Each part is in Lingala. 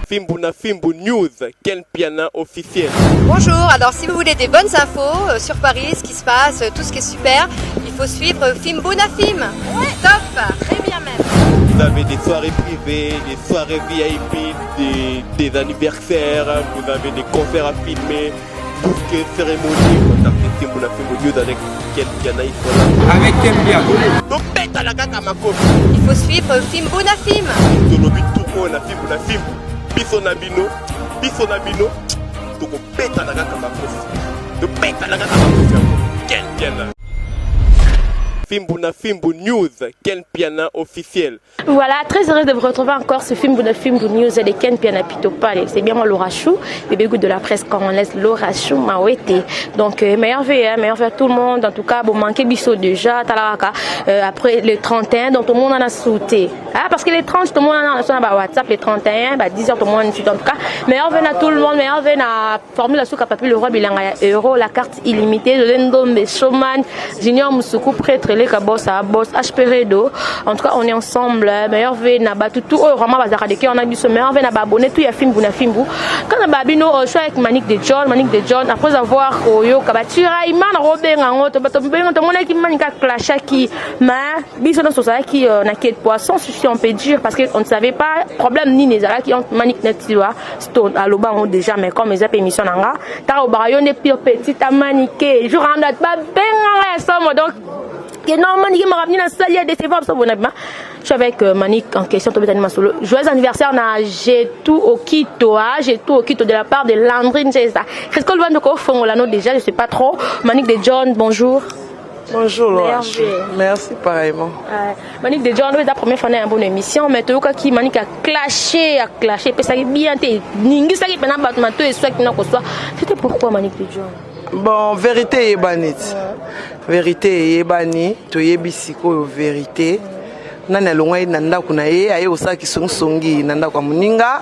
Fimbuna Fimbu News, Ken Piana officiel. Bonjour, alors si vous voulez des bonnes infos sur Paris, ce qui se passe, tout ce qui est super, il faut suivre Fimbuna Film. Ouais. Top, très bien même. Vous avez des soirées privées, des soirées VIP, des anniversaires, vous avez des concerts à filmer, tout ce qui est cérémonie. Contactez Fimbuna Fimbu News avec Ken Piana, il faut là. Avec Ken Piana. Donc pète à la gata ma copie. Il faut suivre Fimbuna Film. Zolobi tout on a Fimbuna Fimbu. Biso na bino, toko peta na gata makofi. To peta na gata makofi. Ken Piana. Fimbuna Fimbu News, Ken Piana officiel. Voilà, très heureuse de vous retrouver encore ce Fimbuna Fimbu News de Ken Piana Pitopale. C'est bien moi Laura Chou, bébé goût de la presse congolaise Laura Chou Mawete. Donc meilleur vœu à tout le monde. En tout cas, bon manquer biso déjà talaraka après le 31 donc tout le monde en a sauté. Ah parce que les 30 tout le monde en a sur WhatsApp les 31 10h tout le monde en tout cas. Meilleur vœu à tout le monde, meilleur vœu à formule souka papi le roi bilanga euro la carte illimitée de Lendombe Showman Junior Musuku prêtre les boss à boss HPRedo. En tout cas, on est ensemble. Meilleur vœu na batu tout vraiment bazaka de qui on a dit ce meilleur vœu na abonné tout ya Fimbuna Fimbu. Quand na babino je suis avec Manic de John après avoir oyo kabatira iman robenga ngoto bato benga to mona ki manika clasha qui ma biso dans société qui na quête poisson si on peut dire parce que on ne savait pas problème ni nezala qui ont Manic netiwa stone aloba on déjà mais comme les émissions nanga ta obayo ne pire petite maniqué je rends pas benga somme donc je suis avec Manic en question. Joyeux anniversaire à Jetou Okito de la part de Landrine. Qu'est-ce qu'on va nous faire déjà? Je ne sais pas trop. Manic de John, bonjour. Bonjour Laura. Merci pareillement. Manic de John, c'est la première fois dans une bonne émission, mais tout qui Manic a clashé, puis ça bien été. C'était pourquoi Manic de John? Bon, vérité est banite. Vérité est bannie. Tu es bisiko vérité. Nana longa nanda kunaye aye osaki songi nanda kwa muninga.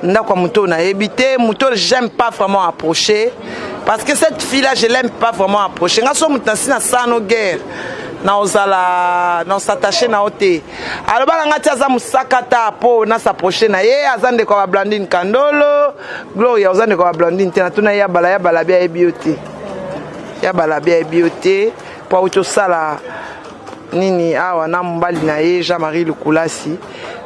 Nanda kwa muto na ebité, muto j'aime pas vraiment approcher parce que cette fille là je l'aime pas vraiment approcher. Ngaso mutansi na sano guerre. Na ozala na s'attacher na ote. Alors bala ngati aza musakata po na s'approcher na ye azande kwa Blandine Kandolo. Gloria azande kwa Blandine tena tuna ya bala bia ebiote. Ya bala bia ebiote po auto sala nini awa na mbali na ye Jean-Marie Lukulasi.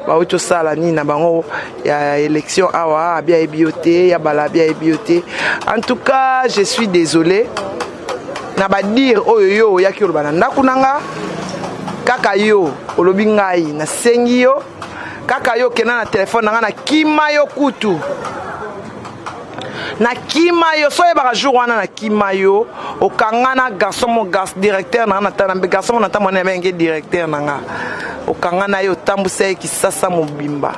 Ba auto sala nini na bango ya élection awa bia ebiote ya bala bia ebiote. En tout cas, je suis désolé. Na ba dire oyo yaki olobana ndaku nanga kaka yo olobi ngai na sengi yo kaka yo kena na telefone nanga na kima yo kutu na kima yo so yeba jour wana na kima yo okangana garçon mon directeur nanga na garçon na tamona benge directeur nanga okangana yo tambuse ki sasa mobimba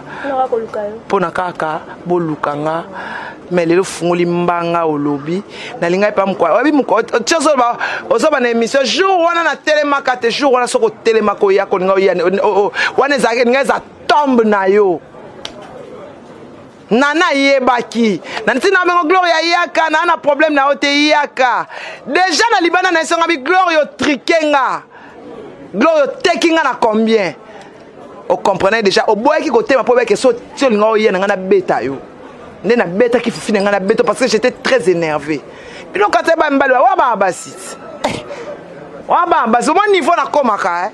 pona kaka bolukanga mais le fungoli mbanga olobi na linga pa mko wabi mko tchozo ba ozoba na émission jour wana na télémaka te jour wana soko télémaka ya ko nga ya wana zake nga za tombe na yo nana yebaki na ntina mengo Gloria yaka na problème na ote yaka déjà na libana na songa bi Gloria trikenga Gloria tekinga na combien on comprenait déjà au boy qui côté ma pobe que so linga yena na beta yo nena beta qui fini ngana beta parce que j'étais très énervé. Puis donc quand tu vas m'balwa wa ba basit. Wa ba basit mon niveau na komaka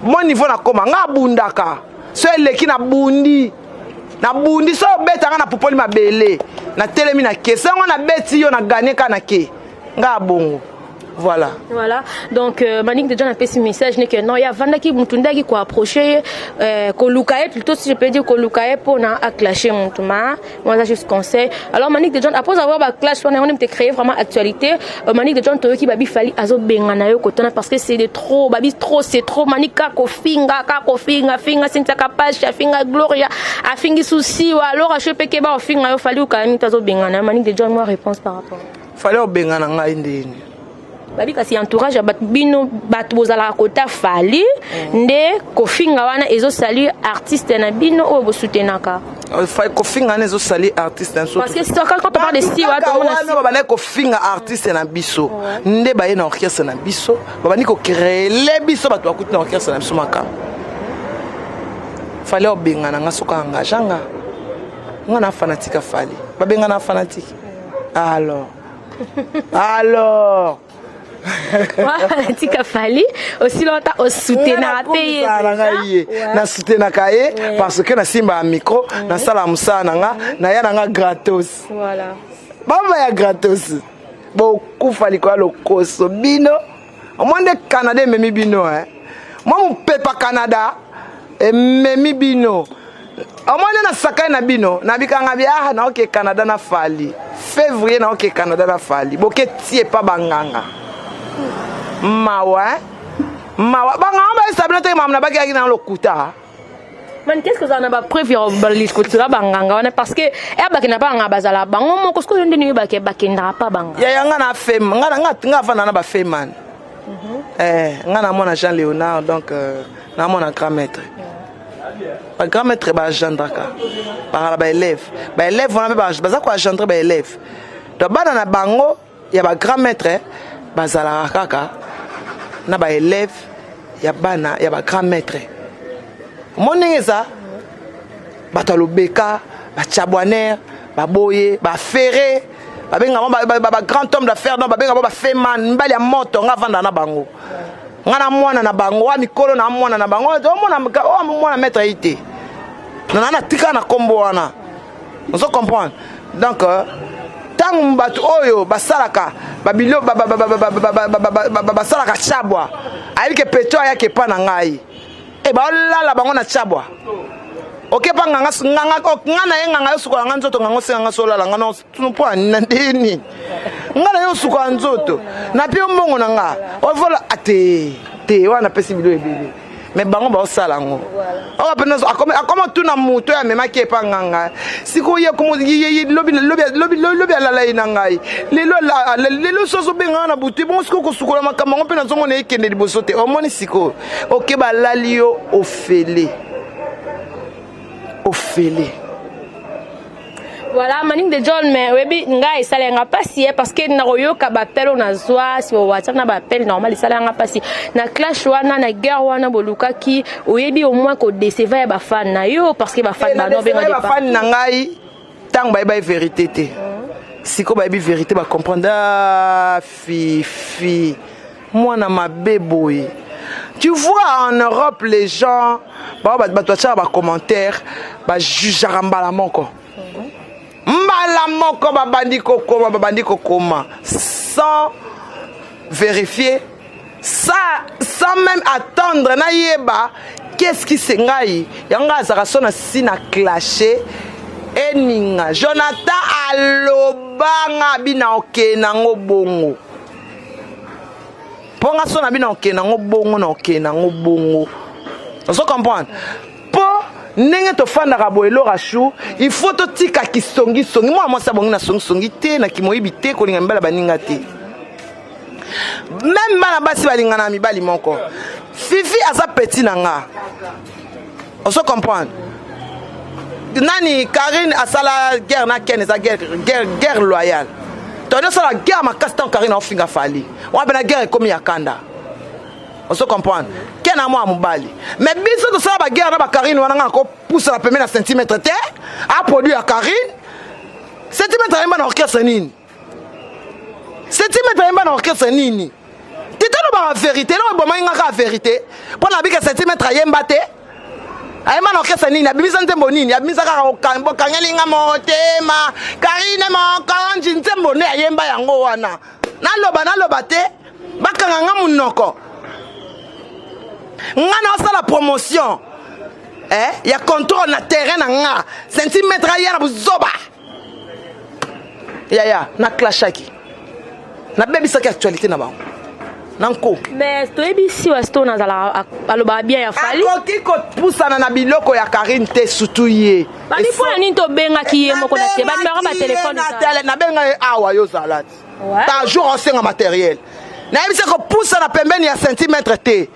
mon niveau na koma nga bundaka. So eleki na bundi so beta nga na popoli mabele na telemi na kesa nga na beti yo na gagner kana ke nga bongo. Voilà. Donc Manic de John a fait ce message que non, il y a Vanda qui mutunda qui ko approcher Kolukae plutôt si je peux dire Kolukae pour na a clasher mutuma. Moi ça juste conseil. Alors Manic de John après avoir ba clash on a créé vraiment actualité. Manic de John to qui babi fali azo bengana yo kotona parce que c'est de trop babi trop c'est trop Manic ka finga sinta kapage finga Gloria a fingi souci ou alors a chepé ke ba finga yo fali ou kani tazo bengana. Manic de John moi réponse par rapport. Fallait bengana ngai ndeni. Babi kasi entourage bat bino bat bozala kota fali nde kofinga wana ezo sali artiste na bino o bo soutenaka fa kofinga na ezo sali artiste na so parce que c'est quand on parle de style wa to mona ba na kofinga artiste na biso nde ba ye na orchestre na biso ba ni ko créer les biso ba to akuti na orchestre na biso maka fallait obengana nga soka engaganga nga na fanatique afali babenga na fanatique alors alors fanatique afali aussi longtemps au soutenir payer na soutenir kaye parce que na simba micro na sala musana nga na ya nga gratos voilà baba ya gratos bo kufali kwa lokoso bino monde Canada memi bino moi mon pepa Canada memi bino omone na sakai na bino na bikanga bia na oke Canada na fali février na oke Canada na fali boke tie pa banganga mawa banganga ba sabina te mamna baki aki na lokuta. Man, qu'est-ce que ça n'a pas prévu les cultures banganga parce que baki na banga bazala bango mo kosko yonde ni baki ndra pa banga ya nga na femme nga vana na ba femme nga na mona Jean Léonard donc na mona grand maître ba grand maître ba gendraka par ba élève on a ba za ko gendre ba élève to bana na bango ya ba grand maître bazala kaka na ba élève ya bana ya ba grand maître monengeza batalobeka ba chabwaner ba boye ba ferré ba benga ba grand homme d'affaires non ba benga ba feman mbali ya moto nga vanda na bango ngana mwana na bango wa mikolo na mwana na bango o mwana maître ité na tika na kombo wana on se comprend donc tant bato oyo basalaka babilo basalaka chabwa ayike peto ayake pa na ngai e ba lala bango na chabwa oke pa nganga yenga yo suko nganga nzoto nganga senga solala ngana tunupo na ndini ngana yo suko nzoto na pio mbongo na nga o vola te wana pesi bilo ebele mais bango ba osala ngo o pena akoma tuna muto ya mema ke pa nganga siko ye komo lobi ala ina ngai lelo soso benga na butu bon siko ko sukola makamba ngo pena zongo ne ikende liboso te o moni siko oke ba lalio ofele voilà maning de John mais webi ngai sala nga pasi parce que na royoka ba pelo na zwa si o WhatsApp na ba pel normal sala nga pasi na clash wana na guerre wana boluka ki oyebi au moins ko décevoir ba fan na yo parce que ba fan ba no benga ba fan na ngai tang ba vérité te siko ba vérité ba comprendre fi moi na ma beboy. Tu vois en Europe les gens ba commentaires ba juge mbala moko babandi kokoma sans vérifier sans même attendre na yeba qu'est-ce qui se ngai yanga azarasona sina clasher eninga Jonathan alobanga bina okena ngobongo ponga sona bina okena ngobongo na okena ngobongo on se comprend po ndenge tofandaka boye lorashu il faut totika kisongi moi sabongi na songi te na kimoyibi te kolinga mbala baninga te même bana basi balinga na mibali moko fifi aza petit nanga on se comprend nani Karine asala guerre na Ken eza guerre loyale tono sala guerre makasi tan Karine ofinga fali wa bana guerre comme yakanda on se comprend Ken a moi mobali mais biso to sala ba guerre na ba Karine wana nga ko pousse la première centimètre te a produit à Karine centimètre yemba na orchestre nini centimètre yemba na orchestre nini titano ba vérité no bo mainga ka vérité pour na bika centimètre yemba te ayemba na orchestre nini abimisa ntembo nini abimisa ka okambo kangelinga motema Karine mo kanji ntembo ne ayemba yango wana naloba te bakanga nga munoko nga na osala promotion il y a contrôle na terrain na nga centimètre ya na buzoba ya na clashaki na bebisaki actualité na bango nanko mais toyebi si wasto na zala aloba bien ya fali akoki ko pusana na biloko ya Karine te surtout ye bani pona nini to benga ki ye moko na te bani ba téléphone na benga awa yo salade ta jour osenga matériel na yebisa ko pusana pembeni ya centimètre te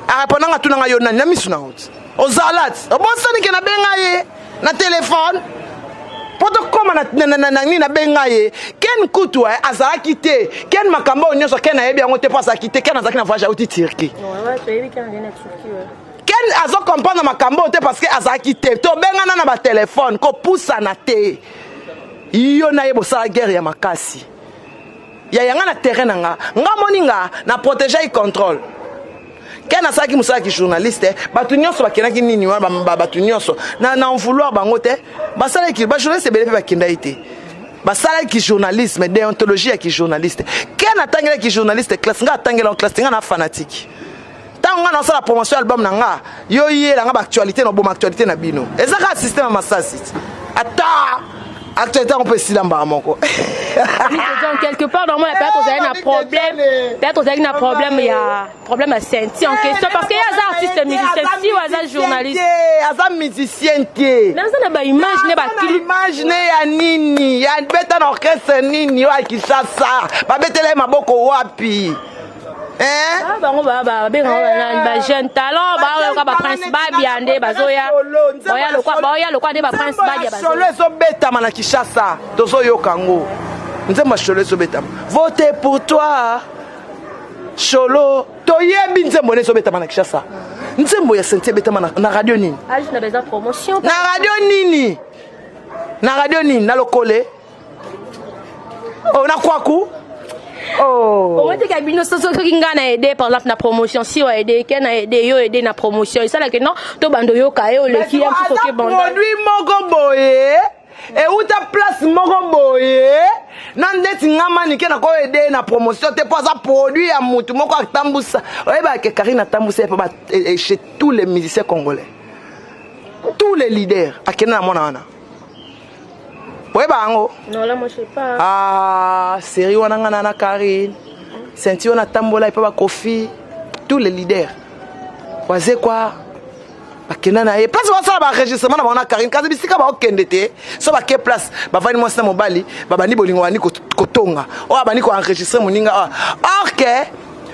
a répondanga tunanga yo na misu na honte ozalat obosani ke na benga ye na téléphone poto koma na nini na benga ye ken kutu azalaki te ken makambo nyonso ken ayebi yango te pasa kite ken azalaki na voyage auti Turquie ken azo comprendre makambo te parce que azaki te to bengana na ba téléphone ko poussa na te yo na yebo sala guerre ya makasi ya yanga na terrain nga moninga na protéger et contrôle ken asaki musaki journaliste batu nyonso bakenaki nini wa batu nyonso na vouloir bango te basala ki ba journaliste bele ba kinda ite basala ki journalisme déontologie ya ki journaliste ken atangela ki journaliste classe nga atangela en classe nga na fanatique tanga na sala promotion album na nga yo yela nga ba actualité no bon actualité na bino ezaka système masasi ata actualité on peut silamba moko donc quelque part normalement peut-être vous avez un problème il y a problème à sentir en question parce que y a des artistes musiciens si ou des journalistes aza musicien tie mais ça na ba image ne ba clip image ne ya nini ya beta na orchestre nini wa Kinshasa ba betela maboko wapi bango ba jeune talent ba prince babiande bazoya oya lokwa de ba prince badia bazoya solo zo betama na Kinshasa tozo yokango nzemba solo zo betama voter pour toi solo toyebi nzembo ne zo betama na Kinshasa nzembo ya sente betama na radio nini na besoin promotion na radio nini na lokole na kwaku on dit que bino so qui ngana aider par exemple na promotion si on aider ken na aider yo aider na promotion ça là que non to bando yo ka e o le ki am so ke bando produit moko boye e uta place moko boye na ndeti ngama ni ke na ko aider na promotion te pas ça produit ya mutu moko atambusa oyeba ke Karine atambusa pa chez tous les musiciens congolais tous les leaders akena na mona wana bango non là moi je sais pas série wana ngana na Karine senti ona tambola ipa ba Kofi tous les leaders waze kwa bakena na ye place wasala ba enregistrement na bona Karine kazi bisika ba okende te so ba ke place ba vani mwasi na mobali baba ni bolingo bani kotonga o abani ko enregistrer moninga ok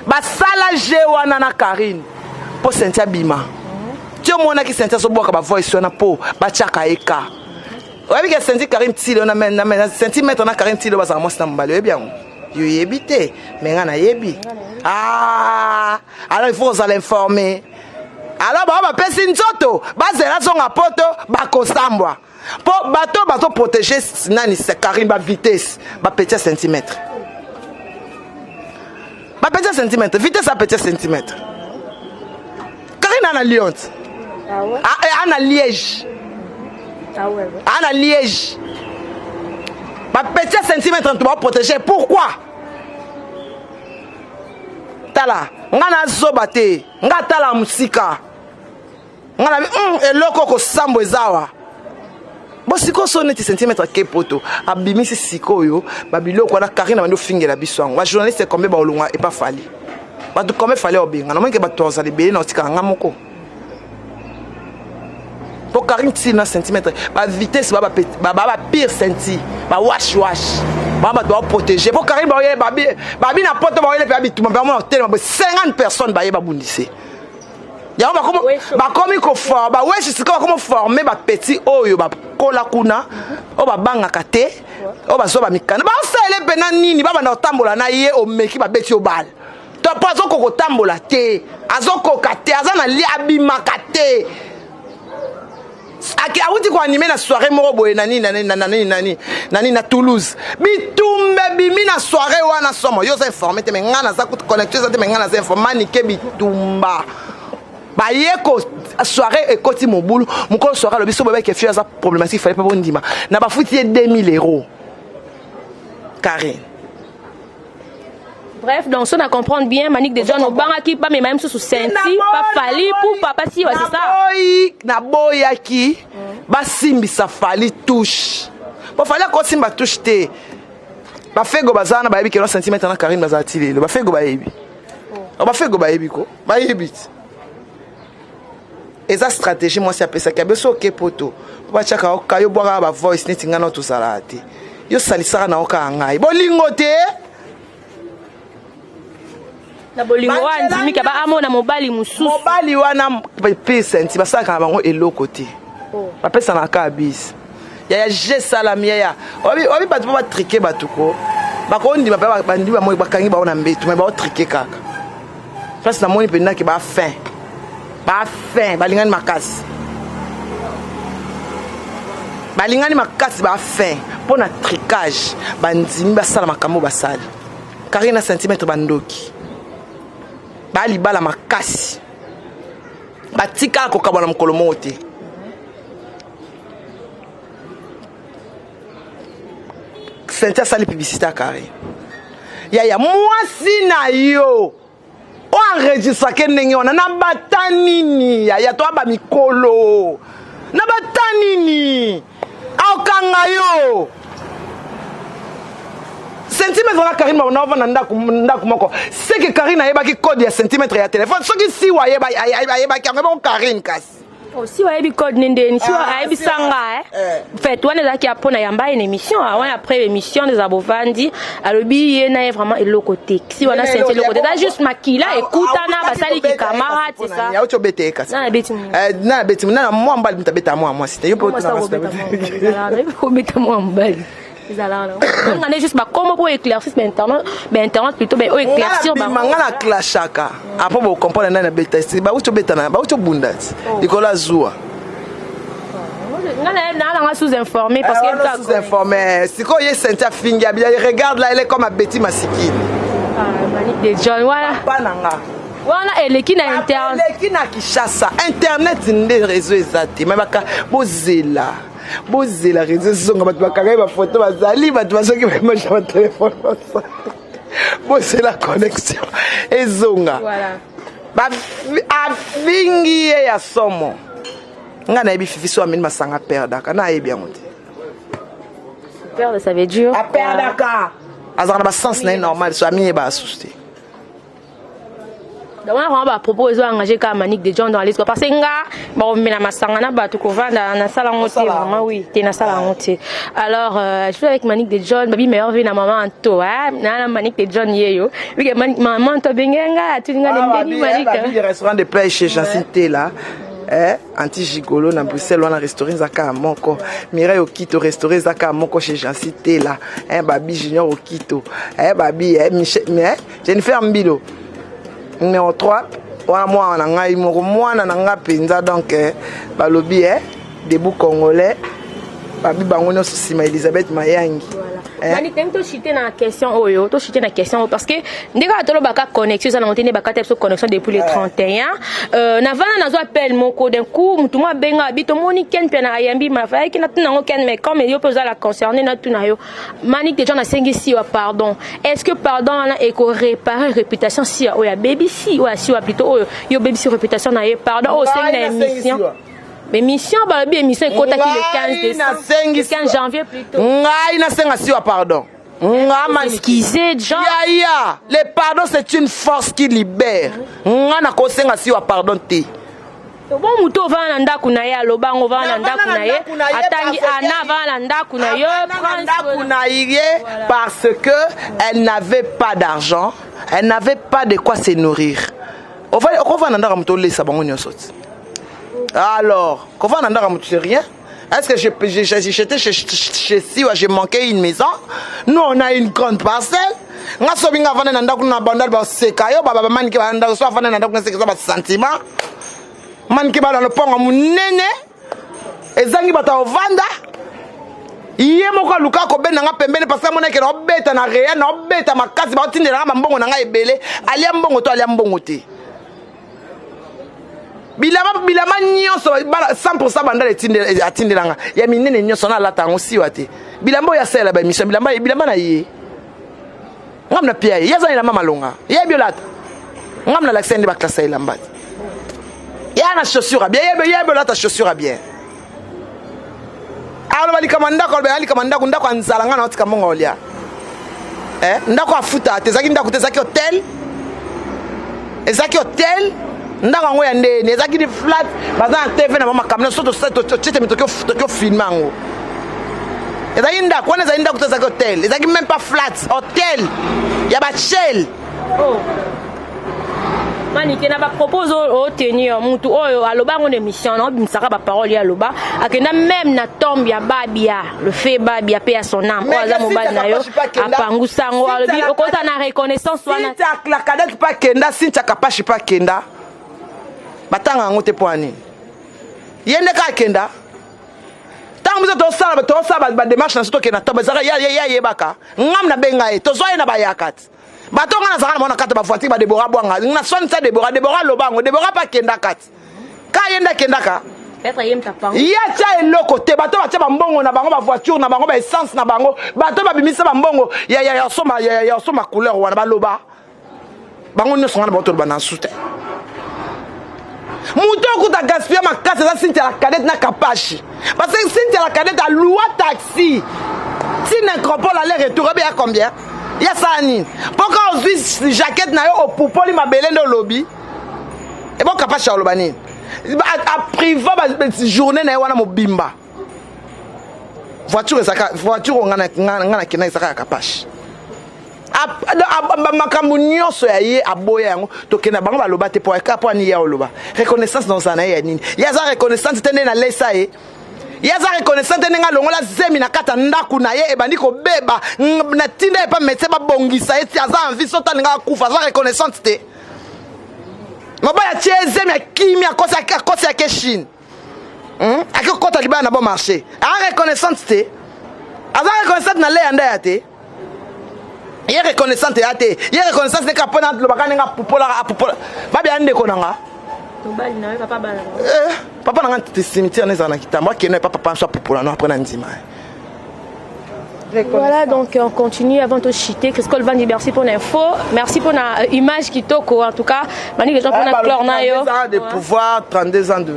ba sala je wana na Karine po senti abima tio mona ki senti so boka ba voice wana po ba chaka eka oyebi ke senti Karine Tilo na centimètre na Karine Tilo bazala mwasi na mobali oyebi yango yo yebi te me nga na yebi alors il faut ozala informer alors bao bapesi nzoto bazela zonga poto bakosambwa po bato protéger nani Karine ba vitesse ba petit centimètre vitesse a petit centimètre Karine ana Lyon ana Liège ana Liège ba petit centimètre tu vas protéger pourquoi tala ngana zobate nga tala musika ngana eloko ko sambo ezawa bo siko so neti centimètre ke poto abimisi sikoyo ba biloko na Karine bando fingela biswango ba journaliste kombe ba olunga e pa fali ba tu kombe fali obinga na monke ba toza libele na otika ngamoko pour Karine Tilo na centimètre ba vitesse ba pire senti ba wash ba doit protéger pour Karine ba na poto ba yele pe abituma ba mo hotel ba 50 personnes ba yeba bundise ya ba komi ko for ba wesh sika comme former ba petit oyo ba kola kuna o ba banga kate o ba zo ba mikana ba sele pena nini ba na otambola na ye o meki ba beti o bal to pas zo ko tambola te azoko kate azana li abima kate aki awuti ko animer na soirée moko boye nani na Toulouse bitumbe bimi na soirée wana somo yo za informer te ngana za ku connecter za te ngana za informer ni ke bitumba ba yeko soirée ekoti mobulu mukolo soirée lo biso bebe ke fia za problématique fallait pas bondima na ba futi 2000 € Karine. Bref, donc ça on a comprendre bien Manique des gens au banga qui pas mais même sous senti pas fali pour papa si ouais c'est ça. Na boya ki ba simbi sa fali touche. Ba fali ko simba touche te. Ba fego bazana ba yebi ke no centimètre na Karine bazati le. Ba fego ba yebi. Ba fego ba yebi ko. Ba yebi. Eza stratégie moi c'est apesa ka beso ke poto. Ba chaka ka yo boka ba voice net ngana to salati. Yo salisaka na oka ngai. Bolingo te. Na bolingo wana mika ba amona mobali mususu mobali wana pe senti basaka bango eloko te ba pesa na ka bis ya je salami ya obi batu ba triquer batuko ba ko ndi ba bandi ba mo ba kangi ba ona mbetu me ba triquer kaka place na moni pena ke ba fin fin balingani makasi fin pour na tricage bandimi basala makambo basali Karina centimètre bandoki bali bala makasi batika ko kabona mokolo mote Cynthia sali publicité Karina ya mwasi na yo o enregistre ke ndenge wana na batanini ya to aba mikolo na batanini aokanga yo centimètre na Karine on va ndako moko c'est que Karine ayebaki code ya centimètre ya téléphone soki si wa ayebaki yango Karine kasi si wayebi code nindeni si wayebi sanga fait wana ezalaki apona yamba une émission wana après émission des abovandi alobi ye na vraiment eloko te si wana senti eloko te da juste makila ekutana basali ki camarade c'est ça ya otobete kasi na beti na moi mbali mutabeta moi c'était yo poto na mbali on est juste comment pour éclaircir internet plutôt éclaircir mangala clashaka après vous comprendre na beta ba uto beta na ba uto bundati ikola zua on sous-informé parce que sous-informé siko ye Cynthia Fingia regarde là elle est comme Betty Masikini Manique de John voilà pananga wana eleki na internet eleki na Kishasa internet nde réseau ezati mais baka bozela réseau zonga batu bakanga ba photo bazali batu basoki ba image ba téléphone bozela connexion ezonga voilà ba avingi ya somo nga na yebi fifi so ameni masanga perdaka na yebi yango te perdre ça veut dire perdaka azana ba sens na normal so amini ba asuste donc on va proposer engager comme Manique de John dans la liste parce que nga bon mais na masanga na ba to ko vanda na sala ngote vraiment oui te na sala ngote alors je suis avec Manique de John babi meilleur vie na maman Anto na Manique de John yeyo oui que maman to bengenga tulinga ndeni Manique le restaurant de pêche chez Jacinthe là anti gigolo na Bruxelles wana restaurant zaka moko Mireille Okito restaurant zaka moko chez Jacinthe là babi Junior Okito babi Michel Jennifer Mbilo numéro 3 wana mwana ngai moko mwana na nga penza donc balobi debout congolais babi bango nyonso sima Elisabeth Mayangi Mani tento chiter na question oyo to chiter na question parce que ndeka tolo baka connexion ça na montene baka tepso connexion depuis le 31 na vana nazo appel moko d'un coup mutu mo benga bito moni ken pe na yambi ma fa ki na tuna ngo ken mais comme yo posa la concerner na tuna yo Mani te jona sengi si wa pardon est-ce que pardon na eko réparer réputation si o ya baby si ou si wa plutôt yo baby si réputation na ye pardon o sengi na émission mais mission ba bien émission ekota ki le 15 janvier plutôt ngai na senga si wa pardon nga excusez Jean ya le pardon c'est une force qui libère nga na ko senga si wa pardon te bon muto vana ndaku na ye alobango vana ndaku na ye atangi ana vana ndaku na yo ndaku na ye parce que elle n'avait pas d'argent elle n'avait pas de quoi se nourrir on va nandaka muto lesa bango nyonso. Alors, comment on a rien? Est-ce que j'étais chez si j'ai manqué une maison? Nous on a une grande parcelle. Nga sobinga vana nandaku na bandal ba sekayo baba man ki ba ndako so vana nandaku na sekayo ba sentiment. Man ki ba dans le pont munene. Ezangi bata ovanda. Iye moko luka ko ben nga pembele parce que mona ke no beta na réel no beta makasi ba tindela nga mbongo na nga ebele ali mbongo to ali mbongo te. Bilama nyonso 100% banda atindelanga ya minene nyonso na lata ngo siwa te bilambo ya sela ba mission bilamba na ye ngamna pia ye yazana la mama longa ye biolata ngamna l'accent ba classe la mbati ya na chaussure bien ye biolata chaussure bien alo bali kamanda ko bali kamanda ko ndako anzalanga na otika mongo lia ndako afuta te zaki ndako te zaki hotel ezaki hotel ndako ngo ya ndene ezaki di flat baza na TV na mama kamera soto tete mitokyo filmango ezaki ndako wana ezaki ndako ezaki hotel ezaki même pas flat hotel ya ba shell Mani kena ba propose au tenir mutu oyo alobango de mission na bimisaka ba parole ya loba akenda même na tombe ya babia le fait babia pe à son âme o aza mobali na yo apangusango alobi okota na reconnaissance wana si ta la cadet pas kenda si ta kapashi pas kenda batanga yango te mpo ya nini ye nde kaka kenda ntango biso tosala badémarche na so tokenda to bazaka ya yebaka ngam na benga ye tozwa ye na bayaka ti bato nga nazaka na mona kati bavoiture badebora bwanga na soni sa debora lobango debora mpa kenda kati ka ye nde akendaka ye tia eloko te bato batia bambongo na bango bavoiture na bango baessence na bango bato babimisa bambongo ya osoma couleur wana baloba bango nyonso nga na bango toloba na nsu te moto okuta gaspille makasi eza Cynthia la cadette na kapashi parce que Cynthia la cadette aloua taxi ti necropole aller retour ebe ya combien ya sala nini mpo ka ozwi jaquette na yo opupoli mabele nde olobi ebo kapashi aloba nini apriva journée na ye wana mobimba voiture nga na kenda ezaka ya kapashi makambo nyonso ya ye aboya yango tokenda bango baloba te po ani ya oloba reconnaissance dans na ye ya nini ye aza reconnaissance te nde na lesa ye ye aza reconnaissance te ndenge alongola zemi na kati ya ndako na ye ebandi kobeba na ntinda ye pa médecin babongisa ye ti aza envie so talinga akufa aza reconnaissance te mobali atie zemi ya kimi akosi yake chine akekota libaya na bon marché aza reconnaissance te aza reconnaissance na le ya nda ya te ye reconnaissante ya te ye reconnaissance ne ka pona lobaka nenga pupola babi andeko nanga papa nanga te cimetière neza na kitamba keno papa so pupola no après na ndima. Voilà, donc on continue avant de chiter. Qu'est-ce qu'on va dire? Merci pour l'info. Merci pour l'image qui toque. En tout cas, les gens pour la clore. 32 ans de pouvoir, 32 ans de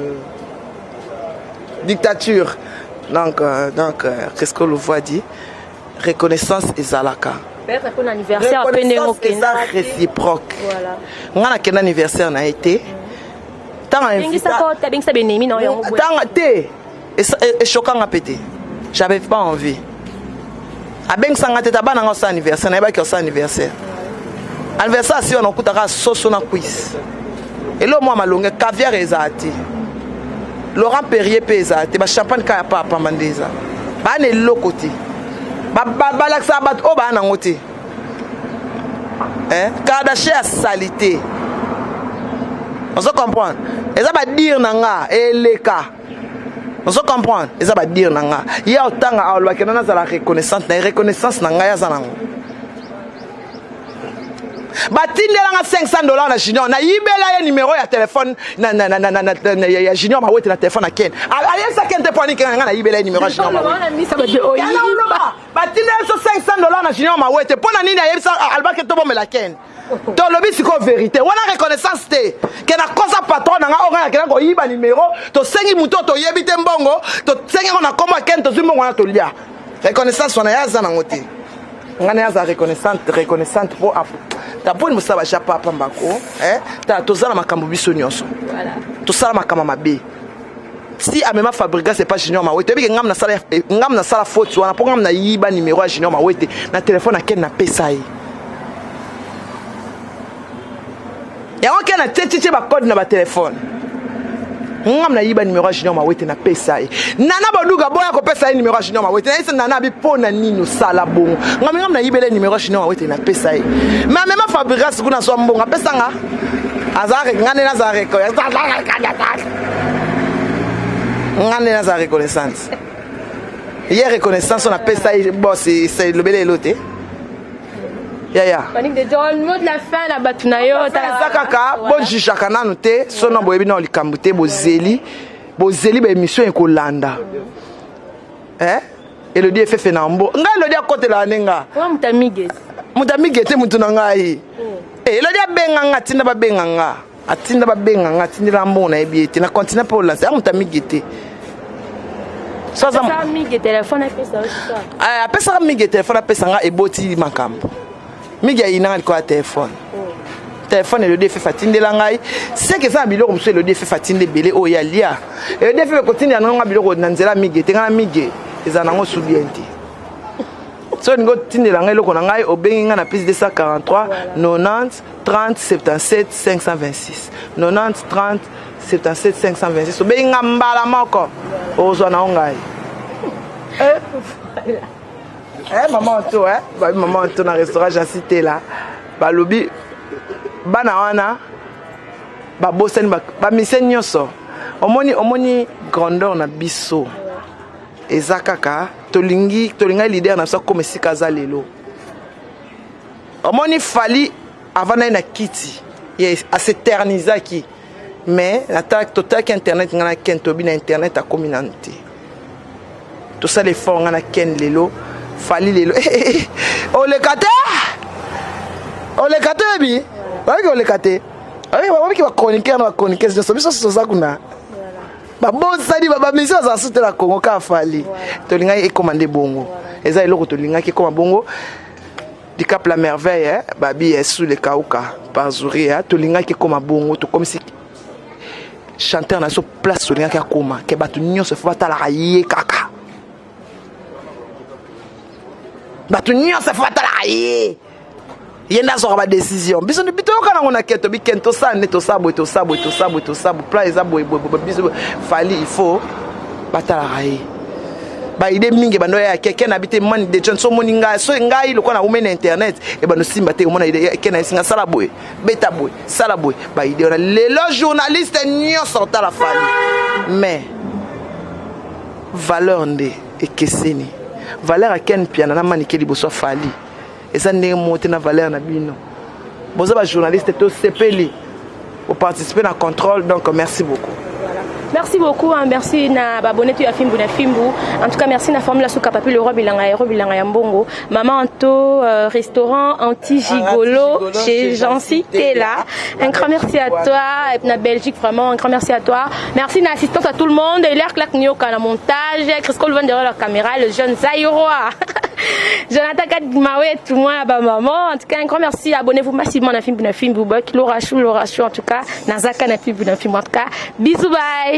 dictature. Donc qu'est-ce qu'on le voit dire? Reconnaissance et Zalaka. Peut-être pour l'anniversaire à peine réciproque. Voilà. On a un anniversaire n'a été. Tant et choquant à péter. J'avais pas envie. A ben sanga teta bana ngo sa anniversaire na ba ki sa anniversaire. Anniversaire si on okutaka soso na quiz. Et lo moi malonga caviar ezati. Laurent Perrier pezati ba champagne ka pa mandeza. Ba ne lokoti. Ba laksa bat o ba na ngoti. Kadaché à salité. On se comprend. Et ça va dire nanga eleka. On se comprend. Et ça va dire nanga. Il y a autant à la reconnaissance, la reconnaissance nanga ya zanango. Batindela $500 na Junior na yibela ya numéro ya téléphone na Junior ma wote na téléphone na Ken. Allez ça Ken te poni nga na yibela numéro ya Junior. Batindela $500 na Junior ma wote pona nini ayebisa alba ke to bomela Ken. To lobi siko vérité. Wana reconnaissance te. Ke na kosa patron nga orange ke na ko yiba numéro to sengi muto to yebite mbongo to sengi ko na koma Ken to zimbo wana to lia. Reconnaissance wana ya zana ngoti. Ngana ya za reconnaissante pour taponi musaba chapa pambako ta tozala makambo biso nyonso voilà tosala makama mabe si amema fabrica c'est pas Junior Mawete bi ngam na sala faute wana pour ngam na yiba numéro ya Junior Mawete na téléphone na ken na pesa yi ya on na tetiche ba code na ba téléphone ngam na yiba numéro ya Junior Mawete na pesa yi nana boduga boya ko pesa yi numéro ya Junior Mawete na isa nana bi pona nino sala bongo ngam na yibele numéro ya Junior Mawete na pesa yi mais même Fabrice kuna so mbonga pesa nga azare ngane na zare ko ngane na zare reconnaissance hier reconnaissance on a pesa yi boss c'est le belé loté ya panique de John mot de la fin la batuna yo ta kaka bon jijaka nanu te sono boyebi na likambu te bozeli ba émission ekolanda et le dia fait nambo nga le dia côté la nenga mutamige te mutu na ngai le dia benga nga tinda ba benga nga atinda ba benga nga tindira mbona ebiete na continue pour la ça mutamige te ça mige téléphone pesa ça pesa mige téléphone pesa nga eboti makambo mige ina ko téléphone téléphone le dia fait fatindela ngai c'est que ça biloko monsieur le dia fait fatinde belé o ya lia et le dia fait continue na nga biloko na nzela mige te nga mige ezana ngo subienti so ngo tindela ngai loko na ngai obengi nga na plus 243 90 30 77 526 90 30 77 526 obengi nga mbala moko ozwa na ngai maman to ba maman to na restaurant j'ai cité là ba lobi bana wana babosani bamise nyonso omoni grandeur na biso eza kaka tolingi leader na biso comme esika aza lelo omoni fali avant na kiti aséternizaki mais totalaki internet nga na ken tobi na internet akomi nanu te tosala effort nga na ken lelo fali lelo oleka te bi oyaki oleka te babiki bachroniqueur na bachroniqueuse nyonso biso soza kuna babosani bamisio azala sute na congo kaka fali tolingaki ekoma nde bongo eza eloko tolingaki ekoma bongo du Cap la Merveille babi sous le kauka par Zouri tolingaki ekoma bongo tokomisi chanteur na so place tolingaki akoma ke bato nyonso fo batalaka ye kaka bato nyonso fo batalaka ye nde azwaka badécision biso bitoyoka nango na keto bikende tosala nde tosabo plan eza boyebobiso fali il faut batalaka ye baide mingi bando ya keke na bite mani de jeune so moni ngai lokwa na umena internet e bando simba te omona ide kena singa sala boy beta boy sala boy baide na lelo journaliste nyonso ta la fali mais valeur nde ekeseni valeur a ken piana na mani ke liboso fali eza ndenge monte na valeur na bino boza ba journaliste to sepeli pour participer na contrôle donc merci beaucoup. Merci beaucoup, hein, merci na babonné tu Fimbu na Fimbu. En tout cas, merci na formule sous Papu le roi bilanga Yambongo. Maman Anto, restaurant anti-gigolo chez Jancy là. Un grand merci à toi et na Belgique vraiment un grand merci à toi. Merci na assistance à tout le monde. Et l'air claque nyoka na montage, Chris Colvan derrière la caméra, le jeune Zaïroa. Jonathan Kadmawe, tout le monde à maman. En tout cas, un grand merci. Abonnez-vous massivement à Fimbu na Fimbu. Laura Chou en tout cas. Nazaka na Fimbu na Fimbu. En tout cas, bisous, bye.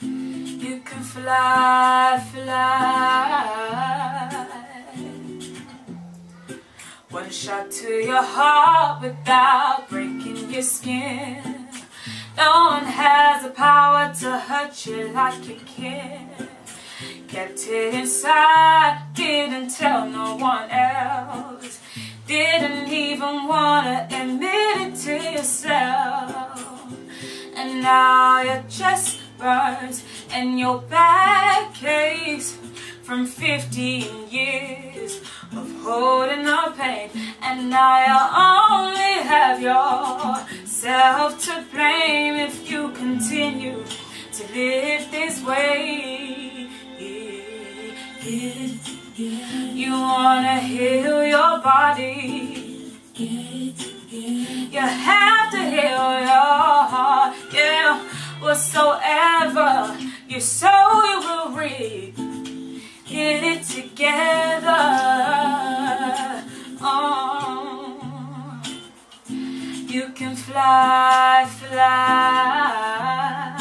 You can fly, fly. One shot to your heart without breaking your skin. No one has the power to hurt you like you can. Kept it inside, didn't tell no one else. Didn't even wanna admit it to yourself. And now your chest burns and your back aches from 15 years of holding on pain. And now you only have yourself to blame if you continue to live this way. You wanna heal your body, you have to heal your heart, yeah. Whatsoever you sow you will reap. Get it together. Oh, you can fly, fly.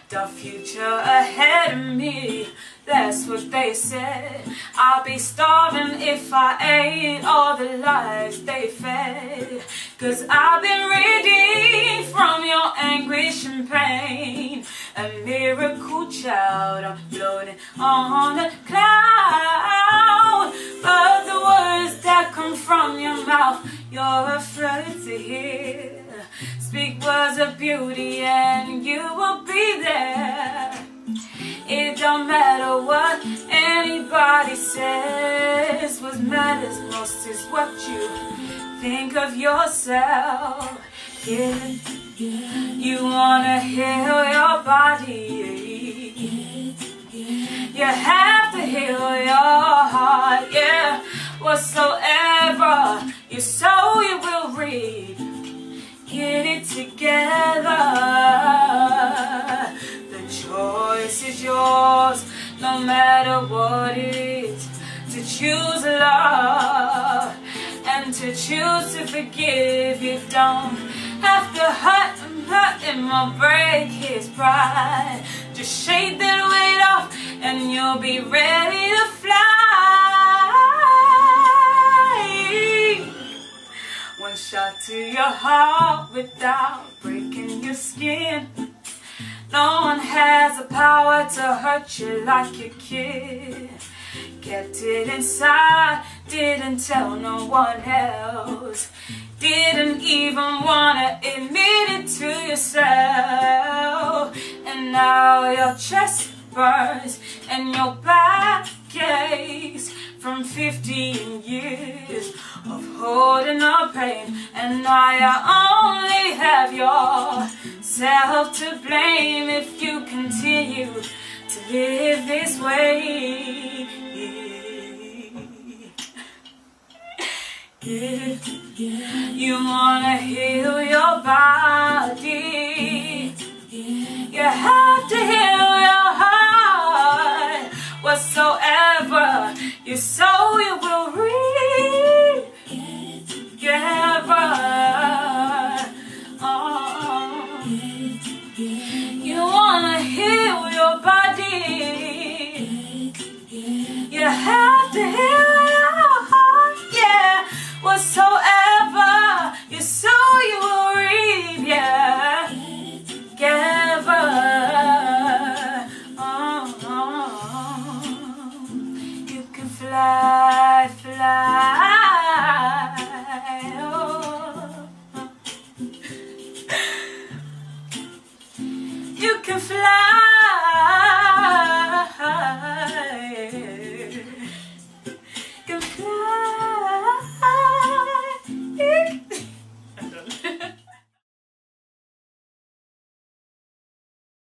The future ahead of me, that's what they said. I'll be starving if I ate all the lies they fed. 'Cause I've been redeemed from your anguish and pain. A miracle child, I'm floating on a cloud. But the words that come from your mouth, you're afraid to hear. Speak words of beauty and you will be there. It don't matter what anybody says. What matters most is what you think of yourself. Yeah. You wanna heal your body. You have to heal your heart. Yeah. Whatsoever you sow, you will reap. Get it together. The choice is yours, no matter what it is. To choose love and to choose to forgive. You don't have to hurt him or break his pride. Just shake that weight off and you'll be ready to fly. One shot to your heart without breaking your skin. No one has the power to hurt you like a kid. kept it inside, didn't tell no one else, didn't even wanna admit it to yourself. And now your chest burns and your back aches from 15 years of holding up pain. And now you only have yourself to blame if you continue to live this way. You wanna heal your body, you have to heal your heart. Whatsoever you sow, you will reap. You wanna heal your body, you have to heal your heart. Yeah, whatsoever you sow, you will reap. Yeah, together. You can fly, fly.